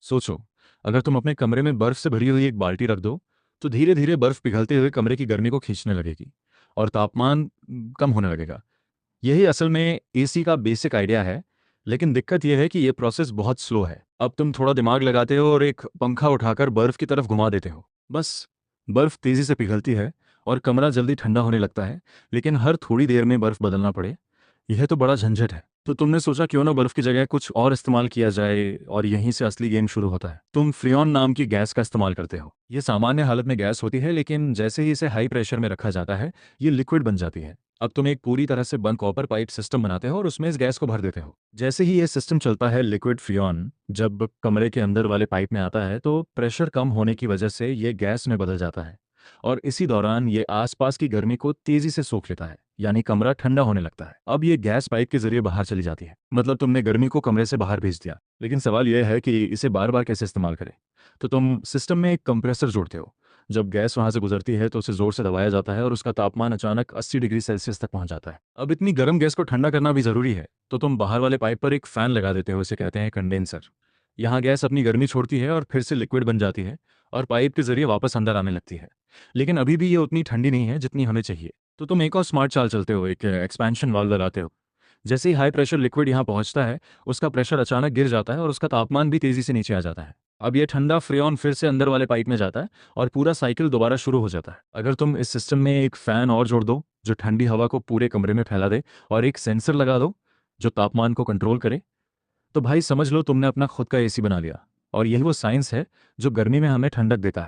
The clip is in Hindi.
सोचो, अगर तुम अपने कमरे में बर्फ से भरी हुई एक बाल्टी रख दो, तो धीरे धीरे बर्फ पिघलते हुए कमरे की गर्मी को खींचने लगेगी और तापमान कम होने लगेगा। यही असल में एसी का बेसिक आइडिया है। लेकिन दिक्कत यह है कि यह प्रोसेस बहुत स्लो है। अब तुम थोड़ा दिमाग लगाते हो और एक पंखा उठाकर बर्फ की तरफ घुमा देते हो, बस बर्फ तेजी से पिघलती है और कमरा जल्दी ठंडा होने लगता है। लेकिन हर थोड़ी देर में बर्फ बदलना पड़े, यह तो बड़ा झंझट है। तो तुमने सोचा क्यों ना बर्फ की जगह कुछ और इस्तेमाल किया जाए, और यहीं से असली गेम शुरू होता है। तुम फ्रियोन नाम की गैस का इस्तेमाल करते हो। यह सामान्य हालत में गैस होती है, लेकिन जैसे ही इसे हाई प्रेशर में रखा जाता है, ये लिक्विड बन जाती है। अब तुम एक पूरी तरह से बंद कॉपर पाइप सिस्टम बनाते हो और उसमें इस गैस को भर देते हो। जैसे ही यह सिस्टम चलता है, लिक्विड फ्रियोन जब कमरे के अंदर वाले पाइप में आता है, तो प्रेशर कम होने की वजह से यह गैस में बदल जाता है। और इसी दौरान ये आसपास की गर्मी को तेजी से सोख लेता है, यानी कमरा ठंडा होने लगता है। अब ये गैस पाइप के जरिए बाहर चली जाती है, मतलब तुमने गर्मी को कमरे से बाहर भेज दिया। लेकिन सवाल यह है कि इसे बार बार कैसे इस्तेमाल करें। तो तुम सिस्टम में एक कंप्रेसर जोड़ते हो। जब गैस वहां से गुजरती है तो उसे जोर से दबाया जाता है और उसका तापमान अचानक 80 डिग्री सेल्सियस तक पहुंच जाता है। अब इतनी गर्म गैस को ठंडा करना भी जरूरी है, तो तुम बाहर वाले पाइप पर एक फैन लगा देते हो। इसे कहते हैं कंडेंसर। यहाँ गैस अपनी गर्मी छोड़ती है और फिर से लिक्विड बन जाती है और पाइप के जरिए वापस अंदर आने लगती है। लेकिन अभी भी ये उतनी ठंडी नहीं है जितनी हमें चाहिए। तो तुम एक और स्मार्ट चाल चलते हो, एक एक्सपेंशन वाल्व लगाते हो। जैसे ही हाई प्रेशर लिक्विड यहाँ पहुंचता है, उसका प्रेशर अचानक गिर जाता है और उसका तापमान भी तेजी से नीचे आ जाता है। अब ये ठंडा फ्रेऑन फिर से अंदर वाले पाइप में जाता है और पूरा साइकिल दोबारा शुरू हो जाता है। अगर तुम इस सिस्टम में एक फैन और जोड़ दो जो ठंडी हवा को पूरे कमरे में फैला दे, और एक सेंसर लगा दो जो तापमान को कंट्रोल करे, तो भाई समझ लो तुमने अपना खुद का एसी बना लिया। और यही वो साइंस है जो गर्मी में हमें ठंडक देता है।